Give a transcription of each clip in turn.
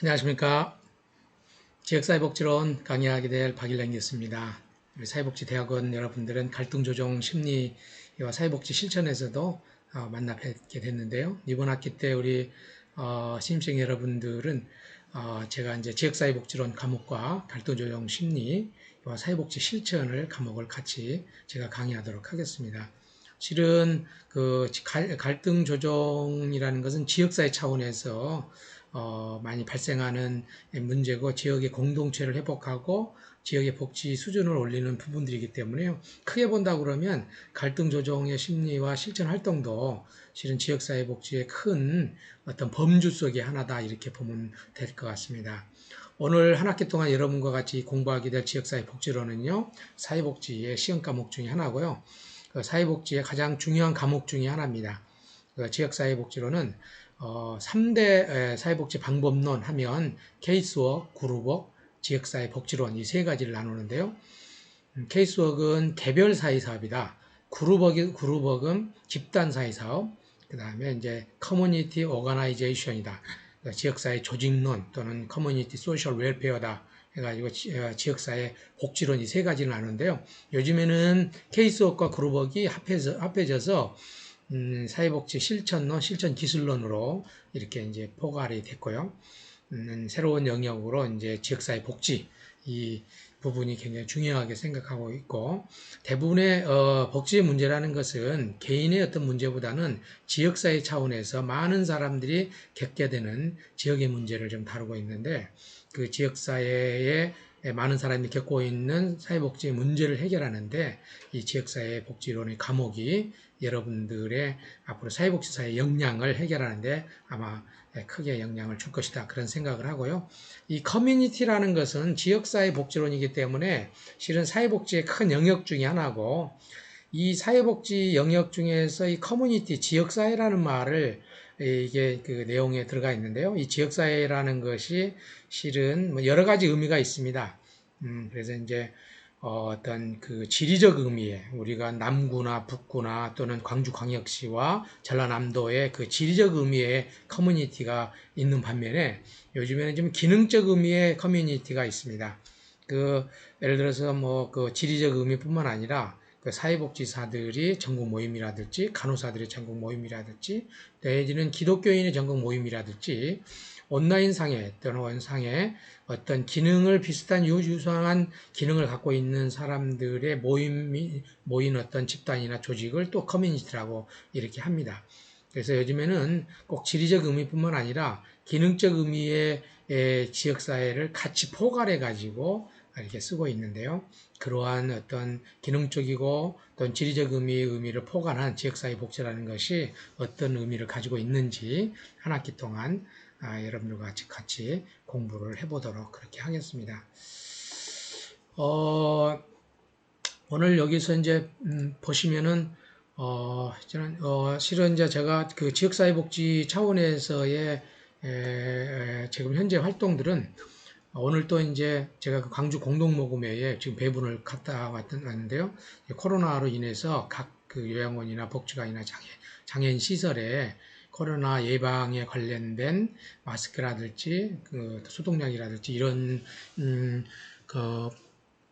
안녕하십니까. 지역사회복지론 강의하게 될 박일랭이었습니다. 우리 사회복지대학원 여러분들은 갈등조정 심리와 사회복지 실천에서도 만나 뵙게 됐는데요. 이번 학기 때 우리 신입생 여러분들은 제가 이제 지역사회복지론 과목과 갈등조정 심리와 사회복지 실천을 과목을 같이 제가 강의하도록 하겠습니다. 실은 그 갈등 조정이라는 것은 지역사회 차원에서 많이 발생하는 문제고 지역의 공동체를 회복하고 지역의 복지 수준을 올리는 부분들이기 때문에요. 크게 본다 그러면 갈등 조정의 심리와 실천 활동도 실은 지역사회 복지의 큰 어떤 범주 속의 하나다 이렇게 보면 될 것 같습니다. 오늘 한 학기 동안 여러분과 같이 공부하게 될 지역사회 복지론은요, 사회복지의 시험 과목 중에 하나고요. 사회복지의 가장 중요한 과목 중에 하나입니다. 지역사회복지론은 3대 사회복지 방법론 하면 케이스워크, 그룹워크, 지역사회복지론 이 세 가지를 나누는데요. 케이스워크는 개별 사회사업이다. 그룹워크는 집단 사회사업, 그 다음에 이제 커뮤니티 오거나이제이션이다. 지역사회 조직론 또는 커뮤니티 소셜 웰페어다. 해가지고 지역사회 복지론 이 세 가지를 나누는데요. 요즘에는 케이스워크와 그룹워크가 합해져서 사회복지 실천론, 실천기술론으로 이렇게 이제 포괄이 됐고요. 새로운 영역으로 이제 지역사회 복지 이 부분이 굉장히 중요하게 생각하고 있고 대부분의 복지 문제라는 것은 개인의 어떤 문제보다는 지역사회 차원에서 많은 사람들이 겪게 되는 지역의 문제를 좀 다루고 있는데 그 지역사회에 많은 사람이 겪고 있는 사회복지 문제를 해결하는데 이 지역사회 복지론의 과목이 여러분들의 앞으로 사회복지사의 역량을 해결하는데 아마 크게 영향을 줄 것이다. 그런 생각을 하고요. 이 커뮤니티라는 것은 지역사회 복지론이기 때문에 실은 사회복지의 큰 영역 중에 하나고 이 사회복지 영역 중에서 이 커뮤니티, 지역사회라는 말을 이게 그 내용에 들어가 있는데요. 이 지역사회라는 것이 실은 뭐 여러 가지 의미가 있습니다. 그래서 이제 어떤 그 지리적 의미에 우리가 남구나 북구나 또는 광주광역시와 전라남도의 그 지리적 의미의 커뮤니티가 있는 반면에 요즘에는 좀 기능적 의미의 커뮤니티가 있습니다. 그 예를 들어서 뭐 그 지리적 의미뿐만 아니라 그 사회복지사들이 전국 모임이라든지 간호사들의 전국 모임이라든지 내지는 기독교인의 전국 모임이라든지 온라인상에 또는 원상에 어떤 기능을 비슷한 유사한 기능을 갖고 있는 사람들의 모인 어떤 집단이나 조직을 또 커뮤니티라고 이렇게 합니다. 그래서 요즘에는 꼭 지리적 의미뿐만 아니라 기능적 의미의 지역사회를 같이 포괄해 가지고 이렇게 쓰고 있는데요. 그러한 어떤 기능적이고 또는 지리적 의미를 포괄한 지역사회 복지라는 것이 어떤 의미를 가지고 있는지 한 학기 동안 여러분들과 같이 공부를 해보도록 그렇게 하겠습니다. 오늘 여기서 이제 보시면은 실은 이제 제가 그 지역사회복지 차원에서의 지금 현재 활동들은 오늘 또 이제 제가 그 광주 공동모금회에 지금 배분을 갔다 왔는데요. 코로나로 인해서 각 그 요양원이나 복지관이나 장애인 시설에 코로나 예방에 관련된 마스크라든지 그 소독약이라든지 이런 그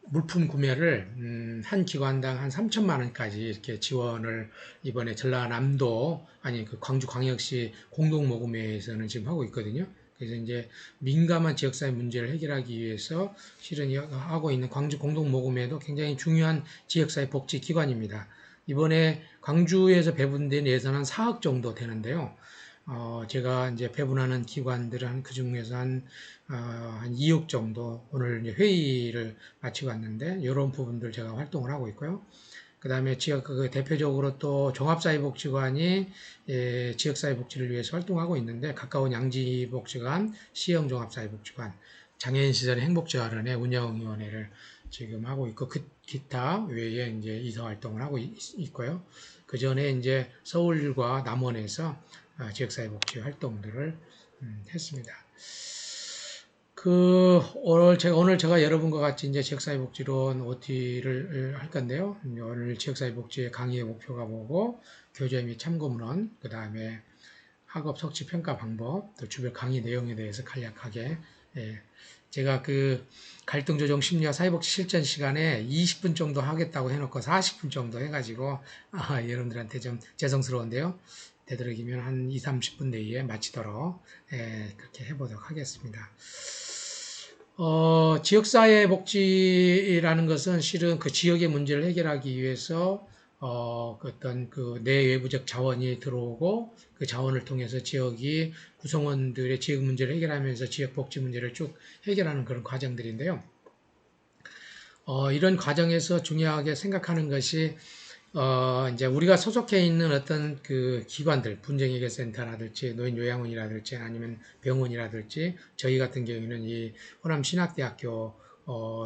물품 구매를 한 기관당 한 3천만 원까지 이렇게 지원을 이번에 전라남도 아니 그 광주광역시 공동모금회에서는 지금 하고 있거든요. 그래서 이제 민감한 지역사회 문제를 해결하기 위해서 실은 하고 있는 광주 공동모금회도 굉장히 중요한 지역사회 복지 기관입니다. 이번에 광주에서 배분된 예산 한 4억 정도 되는데요. 제가 이제 배분하는 기관들은 그 중에서 한 2억 정도 오늘 회의를 마치고 왔는데 이런 부분들 제가 활동을 하고 있고요. 그 다음에 지역 그 대표적으로 또 종합사회복지관이 지역사회복지를 위해서 활동하고 있는데 가까운 양지복지관, 시흥종합사회복지관, 장애인시설의 행복재활원의 운영위원회를 지금 하고 있고 기타 외에 이제 이사활동을 하고 있고요. 그 전에 이제 서울과 남원에서 지역사회복지 활동들을 했습니다. 오늘 제가 여러분과 같이 이제 지역사회복지론 OT를 할 건데요. 오늘 지역사회복지의 강의의 목표가 뭐고, 교재 및 참고문헌, 그 다음에 학업 석취 평가 방법, 또 주별 강의 내용에 대해서 간략하게 제가 그 갈등 조정 심리와 사회복지 실전 시간에 20분 정도 하겠다고 해놓고 40분 정도 해가지고 여러분들한테 좀 죄송스러운데요. 되도록이면 한 2, 30분 내에 마치도록 그렇게 해보도록 하겠습니다. 지역사회 복지라는 것은 실은 그 지역의 문제를 해결하기 위해서 어떤 그 내외부적 자원이 들어오고 그 자원을 통해서 지역이 구성원들의 지역 문제를 해결하면서 지역 복지 문제를 쭉 해결하는 그런 과정들인데요. 이런 과정에서 중요하게 생각하는 것이 이제 우리가 소속해 있는 어떤 그 기관들, 분쟁해결센터라든지 노인요양원이라든지 아니면 병원이라든지 저희 같은 경우에는 이 호남신학대학교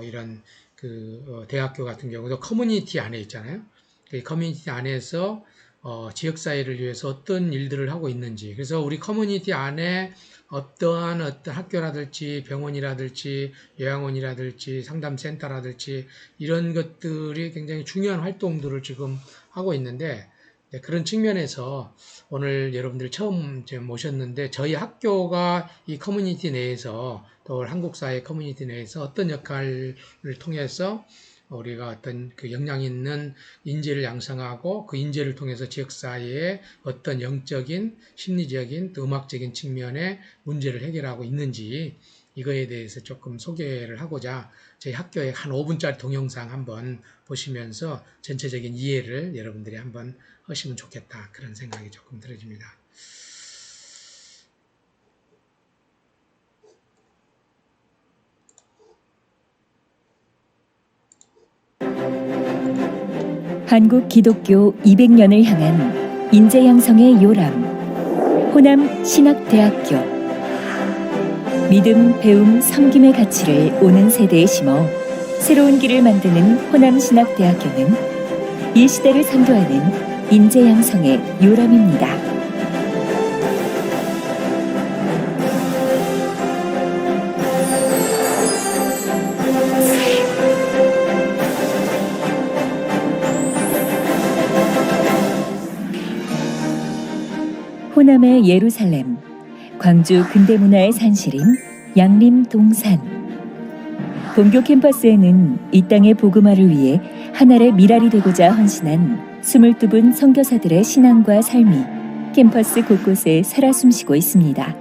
이런 그 대학교 같은 경우도 커뮤니티 안에 있잖아요. 그 커뮤니티 안에서 지역사회를 위해서 어떤 일들을 하고 있는지, 그래서 우리 커뮤니티 안에 어떠한 학교라든지 병원이라든지 요양원이라든지 상담센터라든지 이런 것들이 굉장히 중요한 활동들을 지금 하고 있는데, 그런 측면에서 오늘 여러분들 처음 모셨는데 저희 학교가 이 커뮤니티 내에서 또 한국사회 커뮤니티 내에서 어떤 역할을 통해서 우리가 어떤 그 역량 있는 인재를 양성하고 그 인재를 통해서 지역사회의 어떤 영적인, 심리적인, 또 음악적인 측면의 문제를 해결하고 있는지 이거에 대해서 조금 소개를 하고자 저희 학교의 한 5분짜리 동영상 한번 보시면서 전체적인 이해를 여러분들이 한번 하시면 좋겠다, 그런 생각이 조금 들어집니다. 한국 기독교 200년을 향한 인재 양성의 요람, 호남 신학대학교. 믿음, 배움, 섬김의 가치를 오는 세대에 심어 새로운 길을 만드는 호남 신학대학교는 이 시대를 선도하는 인재 양성의 요람입니다. 호남의 예루살렘, 광주 근대문화의 산실인 양림동산. 본교 캠퍼스에는 이 땅의 복음화를 위해 하나의 미랄이 되고자 헌신한 22분 선교사들의 신앙과 삶이 캠퍼스 곳곳에 살아 숨쉬고 있습니다.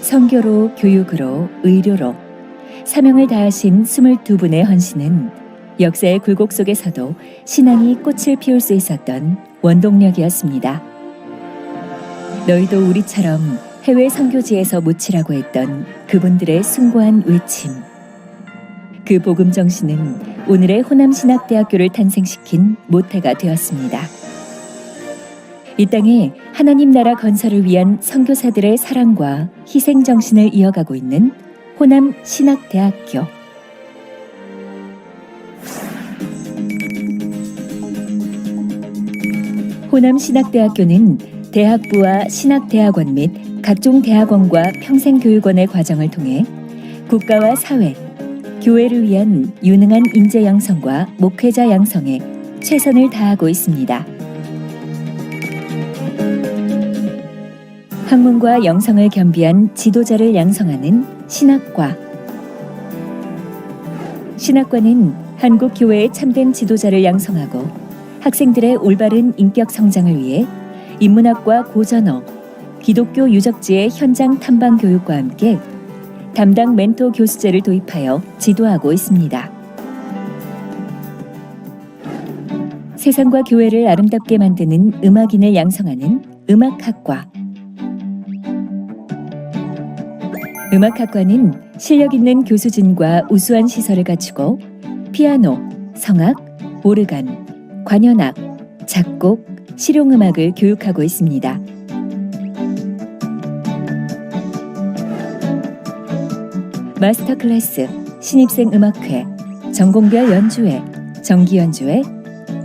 선교로, 교육으로, 의료로 사명을 다하신 22분의 헌신은 역사의 굴곡 속에서도 신앙이 꽃을 피울 수 있었던 원동력이었습니다. 너희도 우리처럼 해외 선교지에서 묻히라고 했던 그분들의 숭고한 외침. 그 복음 정신은 오늘의 호남신학대학교를 탄생시킨 모태가 되었습니다. 이 땅에 하나님 나라 건설을 위한 선교사들의 사랑과 희생 정신을 이어가고 있는 호남신학대학교. 호남신학대학교는 대학부와 신학대학원 및 각종 대학원과 평생교육원의 과정을 통해 국가와 사회, 교회를 위한 유능한 인재 양성과 목회자 양성에 최선을 다하고 있습니다. 학문과 영성을 겸비한 지도자를 양성하는 신학과. 신학과는 한국 교회의 참된 지도자를 양성하고 학생들의 올바른 인격 성장을 위해 인문학과 고전어, 기독교 유적지의 현장 탐방 교육과 함께 담당 멘토 교수제를 도입하여 지도하고 있습니다. 세상과 교회를 아름답게 만드는 음악인을 양성하는 음악학과. 음악학과는 실력 있는 교수진과 우수한 시설을 갖추고 피아노, 성악, 오르간, 관현악, 작곡, 실용음악을 교육하고 있습니다. 마스터 클래스, 신입생 음악회, 전공별 연주회, 정기 연주회,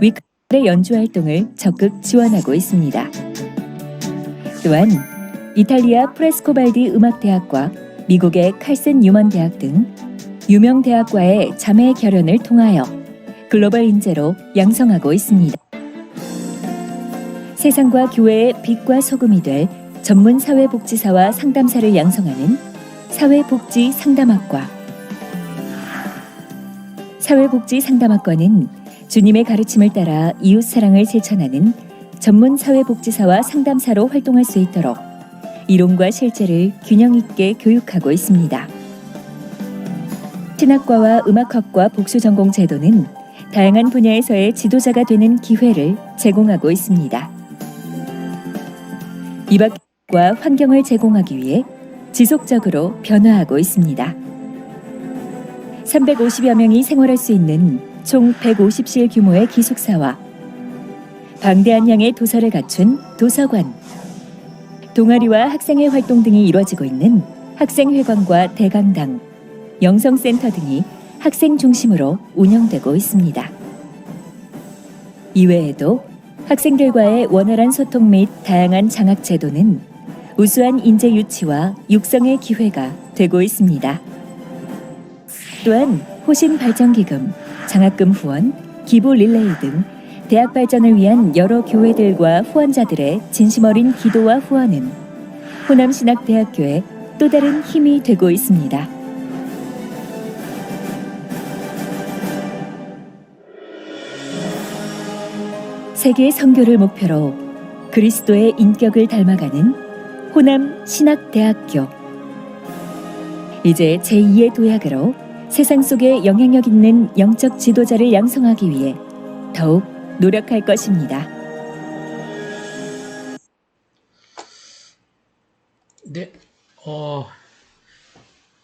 위클의 연주 활동을 적극 지원하고 있습니다. 또한 이탈리아 프레스코발디 음악대학과 미국의 칼슨 뉴먼 대학 등 유명 대학과의 자매 결연을 통하여 글로벌 인재로 양성하고 있습니다. 세상과 교회의 빛과 소금이 될 전문 사회복지사와 상담사를 양성하는 사회복지 상담학과. 사회복지 상담학과는 주님의 가르침을 따라 이웃 사랑을 실천하는 전문 사회복지사와 상담사로 활동할 수 있도록 이론과 실제를 균형 있게 교육하고 있습니다. 신학과와 음악학과 복수전공 제도는 다양한 분야에서의 지도자가 되는 기회를 제공하고 있습니다. 이박과 환경을 제공하기 위해 지속적으로 변화하고 있습니다. 350여 명이 생활할 수 있는 총 150실 규모의 기숙사와 방대한 양의 도서를 갖춘 도서관, 동아리와 학생회 활동 등이 이루어지고 있는 학생회관과 대강당, 영성센터 등이 학생 중심으로 운영되고 있습니다. 이외에도 학생들과의 원활한 소통 및 다양한 장학 제도는 우수한 인재 유치와 육성의 기회가 되고 있습니다. 또한 호신 발전기금, 장학금 후원, 기부 릴레이 등 대학 발전을 위한 여러 교회들과 후원자들의 진심 어린 기도와 후원은 호남신학대학교의 또 다른 힘이 되고 있습니다. 세계 선교를 목표로 그리스도의 인격을 닮아가는 호남신학대학교. 이제 제2의 도약으로 세상 속에 영향력 있는 영적 지도자를 양성하기 위해 더욱 노력할 것입니다. 네,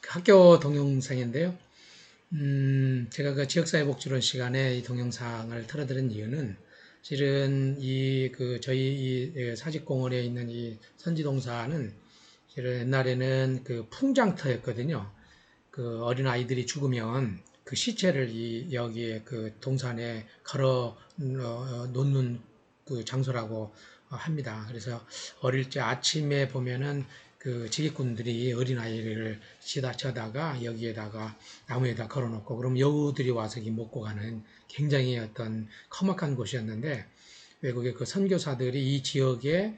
학교 동영상인데요. 제가 그 지역사회복지론 시간에 이 동영상을 틀어드린 이유는 실은 저희 이 사직공원에 있는 이 선지동사는 실은 옛날에는 그 풍장터였거든요. 그 어린 아이들이 죽으면 그 시체를 여기에 그 동산에 걸어 놓는 그 장소라고 합니다. 그래서 어릴 때 아침에 보면은 그 지휘꾼들이 어린 아이를 치다가 여기에다가 나무에다 걸어놓고 그럼 여우들이 와서 먹고 가는 굉장히 어떤 험악한 곳이었는데 외국의 그 선교사들이 이 지역에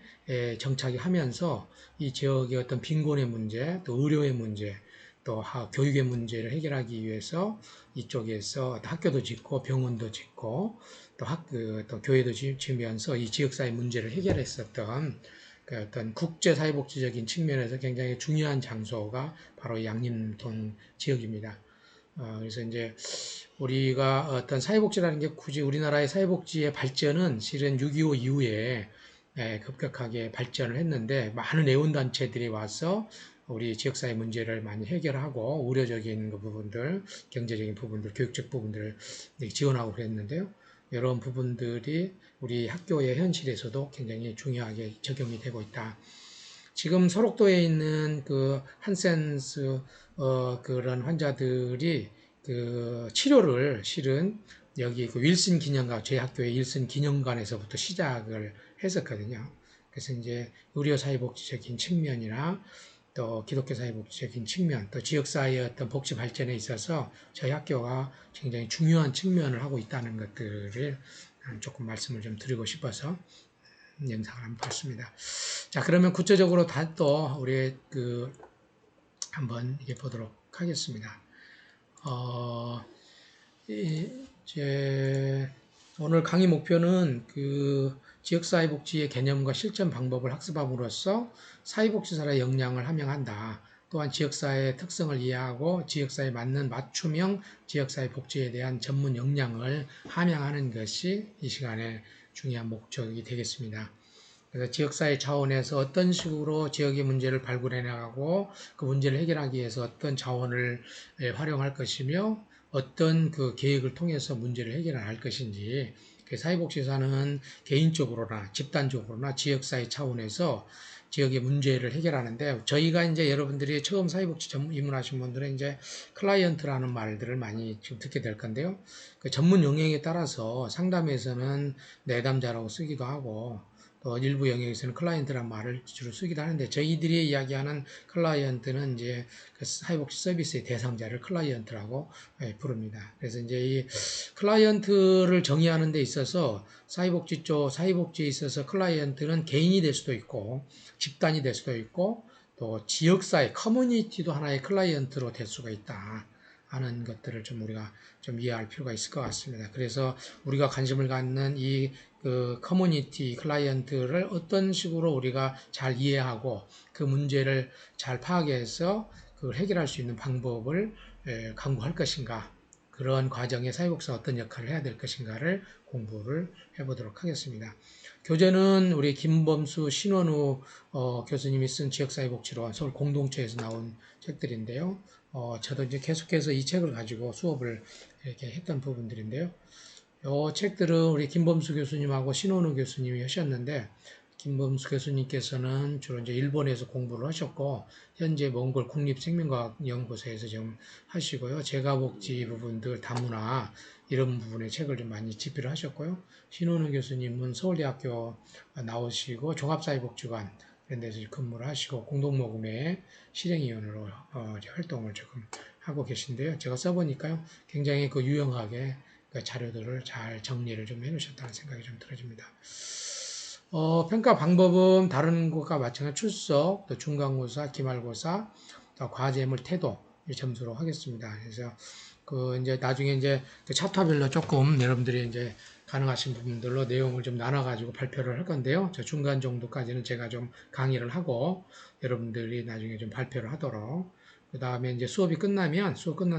정착이 하면서 이 지역의 어떤 빈곤의 문제, 또 의료의 문제, 또 교육의 문제를 해결하기 위해서 이쪽에서 학교도 짓고 병원도 짓고 또 교회도 지으면서 이 지역사회 문제를 해결했었던 그 어떤 국제사회복지적인 측면에서 굉장히 중요한 장소가 바로 양림동 지역입니다. 그래서 이제 우리가 어떤 사회복지라는 게 굳이 우리나라의 사회복지의 발전은 실은 6.25 이후에 급격하게 발전을 했는데 많은 애원단체들이 와서 우리 지역사회 문제를 많이 해결하고 우려적인 부분들, 경제적인 부분들, 교육적 부분들을 지원하고 그랬는데요. 이런 부분들이 우리 학교의 현실에서도 굉장히 중요하게 적용이 되고 있다. 지금 소록도에 있는 그 한센스 그런 환자들이 그 치료를 실은 여기 그 윌슨 기념관, 저희 학교의 윌슨 기념관에서부터 시작을 했었거든요. 그래서 이제 의료사회복지적인 측면이나 또 기독교 사회복지적인 측면, 또 지역사회의 어떤 복지 발전에 있어서 저희 학교가 굉장히 중요한 측면을 하고 있다는 것들을 조금 말씀을 좀 드리고 싶어서 영상을 한번 봤습니다. 자, 그러면 구체적으로 또 우리 한번 이게 보도록 하겠습니다. 이제 오늘 강의 목표는 그 지역사회복지의 개념과 실천 방법을 학습함으로써 사회복지사의 역량을 함양한다. 또한 지역사회의 특성을 이해하고 지역사회에 맞는 맞춤형 지역사회복지에 대한 전문 역량을 함양하는 것이 이 시간의 중요한 목적이 되겠습니다. 그래서 지역사회 차원에서 어떤 식으로 지역의 문제를 발굴해 나가고 그 문제를 해결하기 위해서 어떤 자원을 활용할 것이며 어떤 그 계획을 통해서 문제를 해결할 것인지 사회복지사는 개인적으로나 집단적으로나 지역사회 차원에서 지역의 문제를 해결하는데 저희가 이제 여러분들이 처음 사회복지 입문하신 분들은 이제 클라이언트라는 말들을 많이 지금 듣게 될 건데요. 그 전문 영역에 따라서 상담에서는 내담자라고 쓰기도 하고 또 일부 영역에서는 클라이언트란 말을 주로 쓰기도 하는데 저희들이 이야기하는 클라이언트는 이제 그 사회복지 서비스의 대상자를 클라이언트라고 부릅니다. 그래서 이제 이 클라이언트를 정의하는 데 있어서 사회복지에 있어서 클라이언트는 개인이 될 수도 있고 집단이 될 수도 있고 또 지역사회, 커뮤니티도 하나의 클라이언트로 될 수가 있다 하는 것들을 좀 우리가 좀 이해할 필요가 있을 것 같습니다. 그래서 우리가 관심을 갖는 이 그 커뮤니티 클라이언트를 어떤 식으로 우리가 잘 이해하고 그 문제를 잘 파악해서 그걸 해결할 수 있는 방법을 강구할 것인가, 그런 과정에 사회복지가 어떤 역할을 해야 될 것인가를 공부를 해보도록 하겠습니다. 교재는 우리 김범수, 신원우 교수님이 쓴 지역사회복지론, 서울 공동체에서 나온 책들인데요. 저도 이제 계속해서 이 책을 가지고 수업을 이렇게 했던 부분들인데요. 이 책들은 우리 김범수 교수님하고 신원우 교수님이 하셨는데, 김범수 교수님께서는 주로 이제 일본에서 공부를 하셨고, 현재 몽골 국립생명과학연구소에서 지금 하시고요. 재가복지 부분들, 다문화, 이런 부분의 책을 좀 많이 집필을 하셨고요. 신원우 교수님은 서울대학교 나오시고, 종합사회복지관, 이런 데서 근무를 하시고, 공동모금회 실행위원으로 활동을 지금 하고 계신데요. 제가 써보니까요, 굉장히 그 유용하게 그 자료들을 잘 정리를 좀 해놓으셨다는 생각이 좀 들어집니다. 평가 방법은 다른 것과 마찬가지 출석, 또 중간고사, 기말고사, 또 과제물 태도 점수로 하겠습니다. 그래서 그 이제 나중에 이제 그 챕터별로 조금 여러분들이 이제 가능하신 부분들로 내용을 좀 나눠가지고 발표를 할 건데요. 저 중간 정도까지는 제가 좀 강의를 하고 여러분들이 나중에 좀 발표를 하도록, 그 다음에 이제 수업 끝난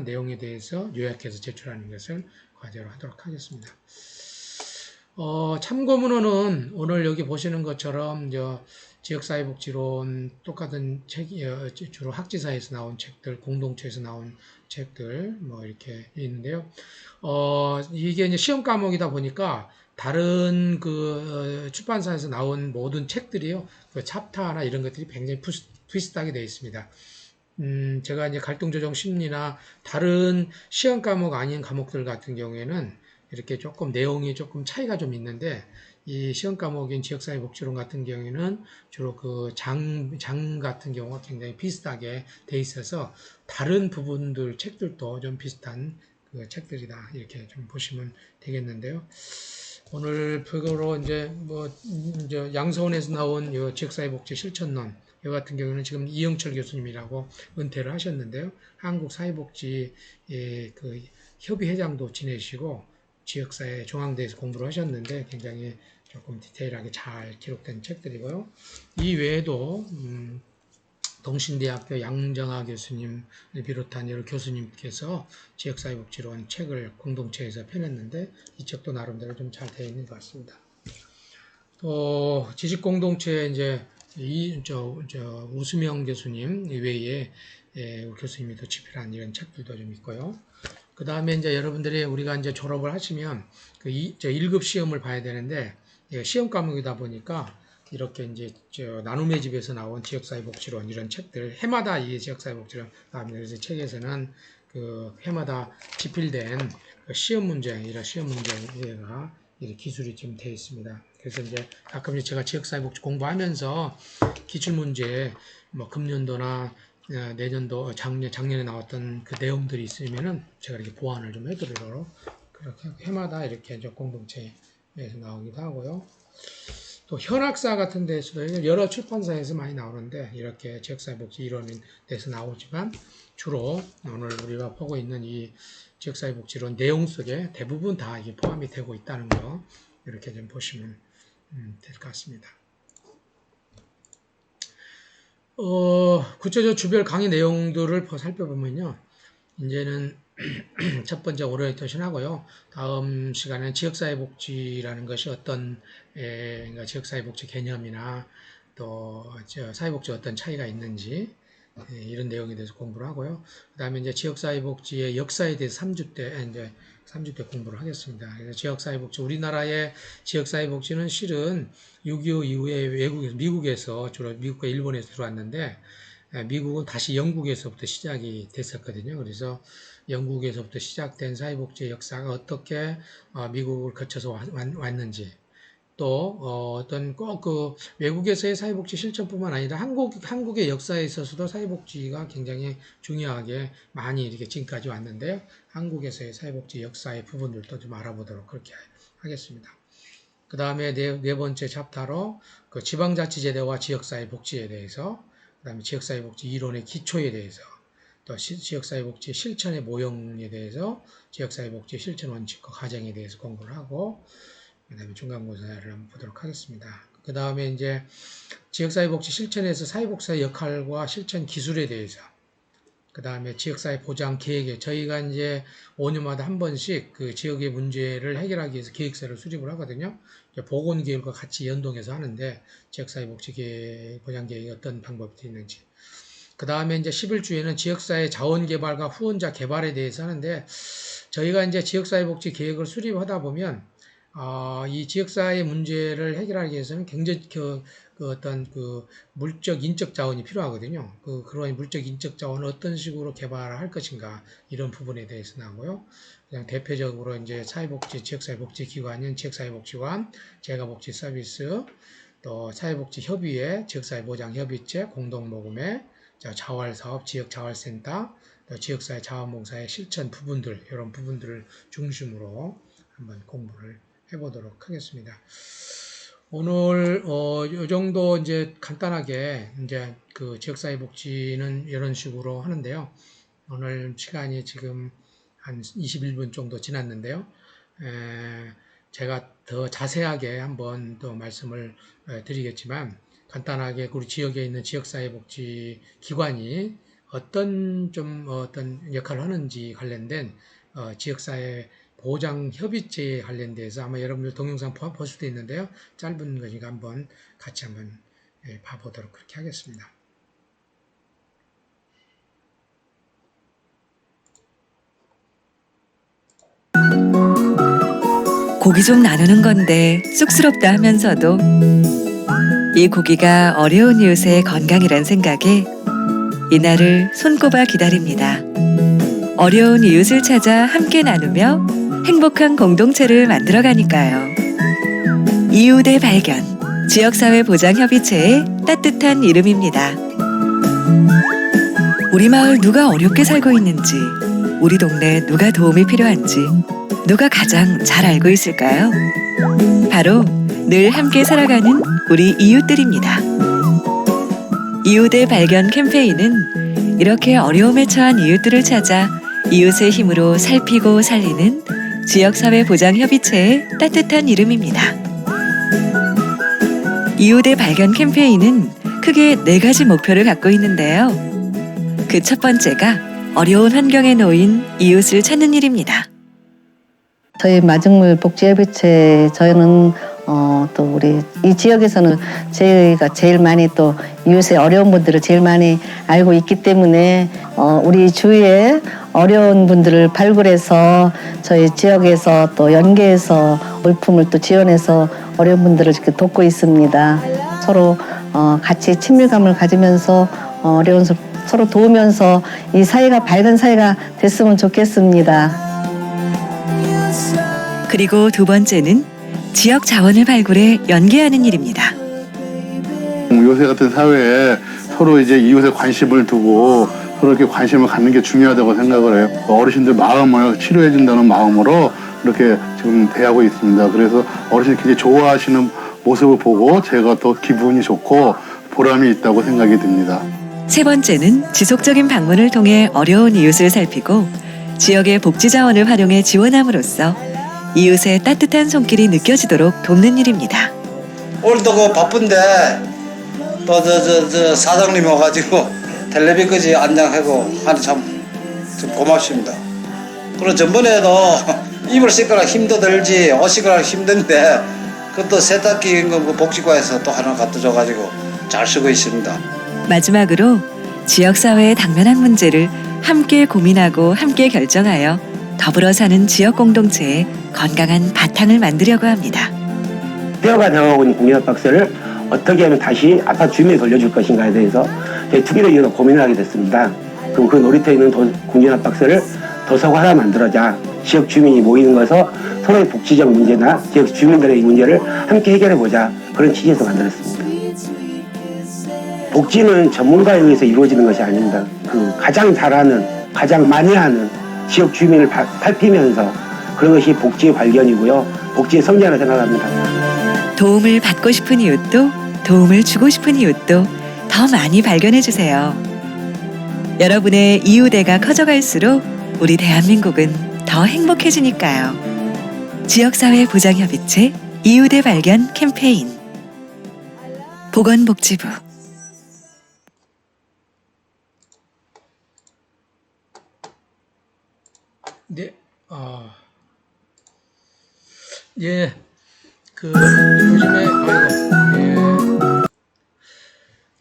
내용에 대해서 요약해서 제출하는 것을 과제로 하도록 하겠습니다. 참고문헌은 오늘 여기 보시는 것처럼 지역사회복지론 똑같은 책이 주로 학지사에서 나온 책들, 공동체에서 나온 책들 뭐 이렇게 있는데요. 이게 이제 시험 과목이다 보니까 다른 그 출판사에서 나온 모든 책들이요, 그 챕터나 이런 것들이 굉장히 비슷하게 되어 있습니다. 제가 이제 갈등조정 심리나 다른 시험 과목 아닌 과목들 같은 경우에는 이렇게 조금 내용이 조금 차이가 좀 있는데, 이 시험 과목인 지역사회복지론 같은 경우에는 주로 그 장 같은 경우가 굉장히 비슷하게 돼 있어서 다른 부분들 책들도 좀 비슷한 그 책들이다, 이렇게 좀 보시면 되겠는데요. 오늘 표로 이제 이제 양서원에서 나온 이 지역사회복지 실천론, 이 같은 경우는 지금 이영철 교수님이라고 은퇴를 하셨는데요. 한국사회복지 그 협의회장도 지내시고 지역사회 중앙대에서 공부를 하셨는데 굉장히 조금 디테일하게 잘 기록된 책들이고요. 이 외에도 동신대학교 양정아 교수님을 비롯한 여러 교수님께서 지역사회복지론 책을 공동체에서 펴냈는데 이 책도 나름대로 좀 잘 되어 있는 것 같습니다. 또 지식공동체 이제 우수명 교수님 외에 교수님이 또 집필한 이런 책들도 좀 있고요. 그 다음에 이제 여러분들이 우리가 이제 졸업을 하시면 그 1급 시험을 봐야 되는데, 시험 과목이다 보니까 이렇게 이제 나눔의 집에서 나온 지역사회복지론 이런 책들, 해마다 이 지역사회복지론 나옵니다. 그래서 책에서는 그 해마다 집필된 그 시험 문제, 이런 시험 문제가 기술이 지금 되어 있습니다. 그래서 이제 가끔 제가 지역사회복지 공부하면서 기출문제, 뭐 금년도나 내년도 작년에 나왔던 그 내용들이 있으면은 제가 이렇게 보완을 좀 해드리도록, 그렇게 해마다 이렇게 이제 공동체에서 나오기도 하고요. 또 현학사 같은 데서도 여러 출판사에서 많이 나오는데 이렇게 지역사회복지 이론에 대해서 나오지만 주로 오늘 우리가 보고 있는 이 지역사회복지론 내용 속에 대부분 다 이게 포함이 되고 있다는 거, 이렇게 좀 보시면 될 것 같습니다. 구체적 주별 강의 내용들을 살펴보면요, 이제는 첫 번째 오리엔테이션 하고요. 다음 시간에는 지역사회복지라는 것이 어떤, 그러니까 지역사회복지 개념이나 또 사회복지 어떤 차이가 있는지, 이런 내용에 대해서 공부를 하고요. 그 다음에 이제 지역사회복지의 역사에 대해서 3주 때 공부를 하겠습니다. 그래서 지역사회복지, 우리나라의 지역사회복지는 실은 6.25 이후에 미국에서 주로 미국과 일본에서 들어왔는데, 미국은 다시 영국에서부터 시작이 됐었거든요. 그래서 영국에서부터 시작된 사회복지의 역사가 어떻게 미국을 거쳐서 왔는지, 또 어떤 꼭 그 외국에서의 사회복지 실천뿐만 아니라 한국의 역사에 있어서도 사회복지가 굉장히 중요하게 많이 이렇게 지금까지 왔는데요. 한국에서의 사회복지 역사의 부분들도 좀 알아보도록 그렇게 하겠습니다. 그 다음에 네 번째 챕터로 그 지방자치제도와 지역사회복지에 대해서, 그 다음에 지역사회복지 이론의 기초에 대해서, 또 지역사회복지 실천의 모형에 대해서, 지역사회복지 실천 원칙과 과정에 대해서 공부를 하고, 그 다음에 중간고사를 한번 보도록 하겠습니다. 그 다음에 이제 지역사회복지 실천에서 사회복지사의 역할과 실천 기술에 대해서, 그 다음에 지역사회 보장 계획에, 저희가 이제 5년마다 한 번씩 그 지역의 문제를 해결하기 위해서 계획서를 수립을 하거든요. 보건계획과 같이 연동해서 하는데, 지역사회 복지 보장 계획이 어떤 방법이 있는지. 그 다음에 이제 11주에는 지역사회 자원개발과 후원자 개발에 대해서 하는데, 저희가 이제 지역사회 복지 계획을 수립하다 보면, 이 지역사회 문제를 해결하기 위해서는 굉장히 어떤 물적, 인적 자원이 필요하거든요. 그런 물적, 인적 자원을 어떤 식으로 개발할 것인가, 이런 부분에 대해서 나오고요. 그냥 대표적으로 이제 사회복지, 지역사회복지기관인 지역사회복지관, 재가복지 서비스, 또 사회복지협의회, 지역사회보장협의체, 공동모금회, 자활사업, 지역자활센터, 또 지역사회 자원봉사의 실천 부분들, 이런 부분들을 중심으로 한번 공부를 해보도록 하겠습니다. 오늘 요 정도 이제 간단하게 이제 그 지역사회복지는 이런 식으로 하는데요. 오늘 시간이 지금 한 21분 정도 지났는데요. 제가 더 자세하게 한번 또 말씀을 드리겠지만, 간단하게 우리 지역에 있는 지역사회복지 기관이 어떤 역할을 하는지 관련된 지역사회 보장협의체에 관련돼서 아마 여러분들 동영상 볼 수도 있는데요. 짧은 거니까 같이 한번 봐보도록 그렇게 하겠습니다. 고기 좀 나누는 건데 쑥스럽다 하면서도 이 고기가 어려운 이웃의 건강이란 생각에 이날을 손꼽아 기다립니다. 어려운 이웃을 찾아 함께 나누며 행복한 공동체를 만들어가니까요. 이웃의 발견, 지역사회보장협의체의 따뜻한 이름입니다. 우리 마을 누가 어렵게 살고 있는지, 우리 동네 누가 도움이 필요한지 누가 가장 잘 알고 있을까요? 바로 늘 함께 살아가는 우리 이웃들입니다. 이웃의 발견 캠페인은 이렇게 어려움에 처한 이웃들을 찾아 이웃의 힘으로 살피고 살리는 지역사회보장협의체의 따뜻한 이름입니다. 이웃의 발견 캠페인은 크게 4가지 목표를 갖고 있는데요. 그 첫 번째가 어려운 환경에 놓인 이웃을 찾는 일입니다. 저희 마중물 복지협의체 저희는 또 우리 이 지역에서는 저희가 제일 많이 또 이웃의 어려운 분들을 제일 많이 알고 있기 때문에 우리 주위에 어려운 분들을 발굴해서 저희 지역에서 또 연계해서 물품을 또 지원해서 어려운 분들을 이렇게 돕고 있습니다. 서로 같이 친밀감을 가지면서 어려운 서로 도우면서 이 사회가 밝은 사회가 됐으면 좋겠습니다. 그리고 두 번째는 지역 자원을 발굴해 연계하는 일입니다. 요새 같은 사회에 서로 이제 이웃에 관심을 두고 서로 이렇게 관심을 갖는 게 중요하다고 생각을 해요. 어르신들 마음을 치료해 준다는 마음으로 이렇게 지금 대하고 있습니다. 그래서 어르신이 굉장히 좋아하시는 모습을 보고 제가 더 기분이 좋고 보람이 있다고 생각이 듭니다. 세 번째는 지속적인 방문을 통해 어려운 이웃을 살피고 지역의 복지 자원을 활용해 지원함으로써 이웃의 따뜻한 손길이 느껴지도록 돕는 일입니다. 오늘도 그 바쁜데 또 저 사장님 와가지고 텔레비까지 안장하고 하니 참 고맙습니다. 그리고 전번에도 이불 씻거나 힘도 들지 옷 씻거나 힘든데 그것도 세탁기 복지과에서 또 하나 갖다 줘가지고 잘 쓰고 있습니다. 마지막으로 지역사회의 당면한 문제를 함께 고민하고 함께 결정하여 더불어 사는 지역 공동체의 건강한 바탕을 만들려고 합니다. 폐허가 당하고 있는 공연합박스를 어떻게 하면 다시 아파트 주민에 돌려줄 것인가에 대해서 저희 투기를 이어서 고민을 하게 됐습니다. 그럼 그 놀이터에 있는 공연합박스를 도서관 하나 만들어자 지역 주민이 모이는 것서 서로의 복지적 문제나 지역 주민들의 문제를 함께 해결해 보자, 그런 취지에서 만들었습니다. 복지는 전문가에 의해서 이루어지는 것이 아닙니다. 그 가장 잘하는, 가장 많이 하는 지역 주민을 살피면서 그런 것이 복지의 발견이고요, 복지의 성장이라고 생각합니다. 도움을 받고 싶은 이웃도 도움을 주고 싶은 이웃도 더 많이 발견해 주세요. 여러분의 이웃애가 커져갈수록 우리 대한민국은 더 행복해지니까요. 지역사회 보장협의체 이웃애 발견 캠페인 보건복지부. 네, 예, 요즘에,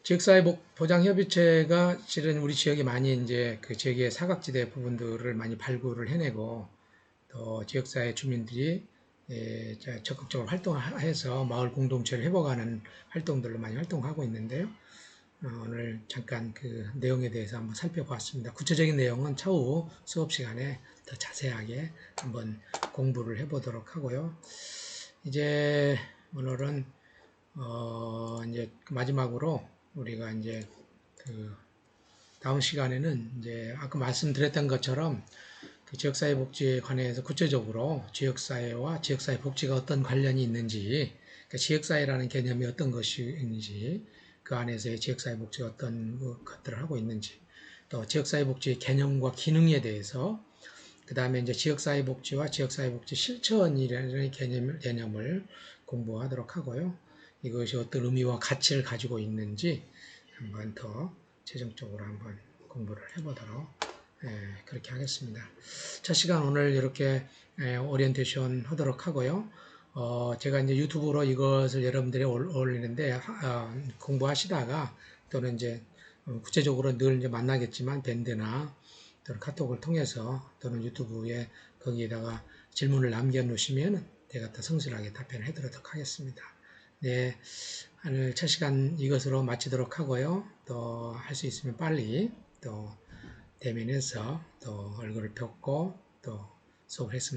지역사회 보장협의체가 실은 우리 지역에 많이 이제 그 지역의 사각지대 부분들을 많이 발굴을 해내고 또 지역사회 주민들이 적극적으로 활동해서 마을 공동체를 회복하는 활동들로 많이 활동하고 있는데요. 오늘 잠깐 그 내용에 대해서 한번 살펴보았습니다. 구체적인 내용은 차후 수업 시간에 더 자세하게 한번 공부를 해보도록 하고요. 이제 오늘은 이제 마지막으로 우리가 이제 그 다음 시간에는 이제 아까 말씀드렸던 것처럼 그 지역사회 복지에 관해서 구체적으로 지역사회와 지역사회 복지가 어떤 관련이 있는지, 그러니까 지역사회라는 개념이 어떤 것인지, 그 안에서의 지역사회 복지가 어떤 것들을 하고 있는지, 또 지역사회 복지의 개념과 기능에 대해서, 그 다음에 이제 지역사회 복지와 지역사회 복지 실천이라는 개념을 공부하도록 하고요. 이것이 어떤 의미와 가치를 가지고 있는지 한번 더 최종적으로 한번 공부를 해보도록 그렇게 하겠습니다. 첫 시간 오늘 이렇게 오리엔테이션 하도록 하고요. 제가 이제 유튜브로 이것을 여러분들이 올리는데 공부하시다가 또는 이제 구체적으로 늘 이제 만나겠지만 밴드나 또는 카톡을 통해서 또는 유튜브에 거기에다가 질문을 남겨놓으시면 제가 더 성실하게 답변을 해드리도록 하겠습니다. 네, 오늘 첫 시간 이것으로 마치도록 하고요. 또 할 수 있으면 빨리 또 대면해서 또 얼굴을 뵙고 또 수업을 했으면 좋겠습니다.